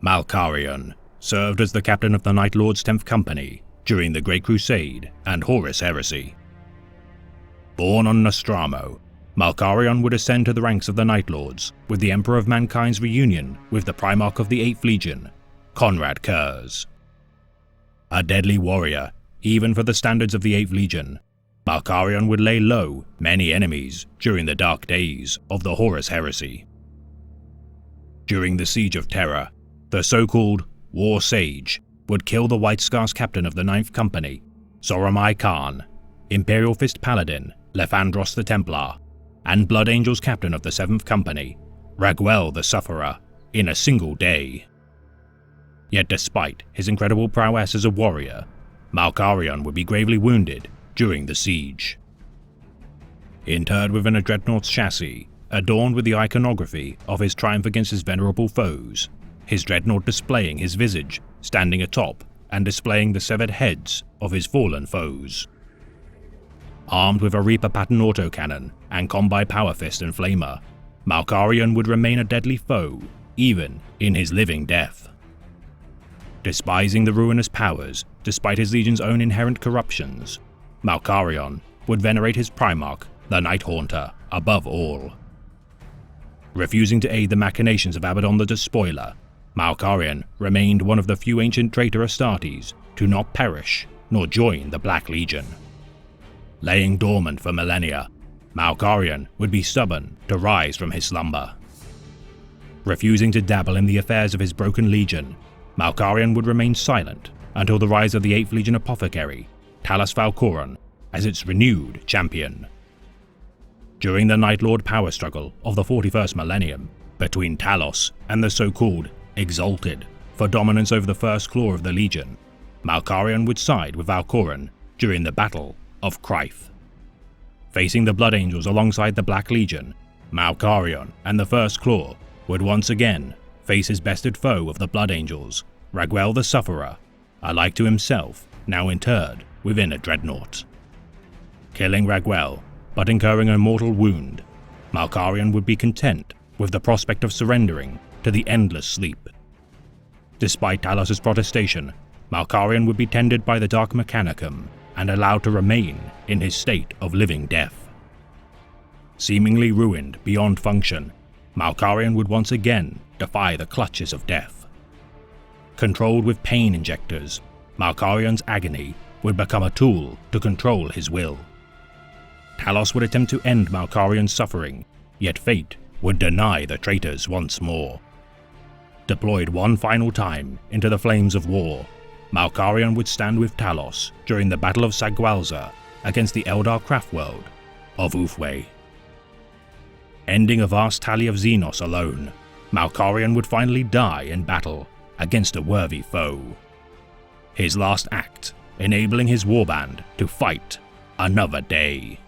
Malkarion served as the captain of the Night Lord's 10th Company during the Great Crusade and Horus Heresy. Born on Nostramo, Malkarion would ascend to the ranks of the Night Lords with the Emperor of Mankind's reunion with the Primarch of the 8th Legion, Konrad Curze. A deadly warrior, even for the standards of the 8th Legion, Malkarion would lay low many enemies during the dark days of the Horus Heresy. During the Siege of Terra, the so-called War Sage would kill the White Scar's captain of the 9th Company, Zoramai Khan, Imperial Fist Paladin Lephandros the Templar, and Blood Angel's captain of the 7th Company, Raguel the Sufferer, in a single day. Yet despite his incredible prowess as a warrior, Malkarion would be gravely wounded during the siege. Interred within a dreadnought's chassis, adorned with the iconography of his triumph against his venerable foes, his dreadnought displaying his visage standing atop and displaying the severed heads of his fallen foes. Armed with a Reaper pattern autocannon and combi power fist and flamer, Malkarion would remain a deadly foe even in his living death. Despising the ruinous powers despite his legion's own inherent corruptions, Malkarion would venerate his Primarch, the Night Haunter, above all. Refusing to aid the machinations of Abaddon the Despoiler, Malkarion remained one of the few ancient traitor Astartes to not perish nor join the Black Legion. Laying dormant for millennia, Malkarion would be stubborn to rise from his slumber. Refusing to dabble in the affairs of his broken legion, Malkarion would remain silent until the rise of the 8th Legion Apothecary, Talos Valkoran, as its renewed champion. During the Night Lord power struggle of the 41st millennium between Talos and the so-called Exalted for dominance over the first claw of the Legion, Malkarion would side with Valkoran during the Battle of Kryph. Facing the Blood Angels alongside the Black Legion, Malkarion and the First Claw would once again face his bested foe of the Blood Angels, Raguel the Sufferer, alike to himself now interred within a dreadnought. Killing Raguel, but incurring a mortal wound, Malkarion would be content with the prospect of surrendering to the endless sleep. Despite Talos' protestation, Malkarion would be tended by the Dark Mechanicum and allowed to remain in his state of living death. Seemingly ruined beyond function, Malkarion would once again defy the clutches of death. Controlled with pain injectors, Malkarion's agony would become a tool to control his will. Talos would attempt to end Malkarion's suffering, yet fate would deny the traitors once more. Deployed one final time into the flames of war, Malkarion would stand with Talos during the Battle of Sagwalza against the Eldar craftworld of Ulthwé. Ending a vast tally of Xenos alone, Malkarion would finally die in battle against a worthy foe. His last act enabling his warband to fight another day.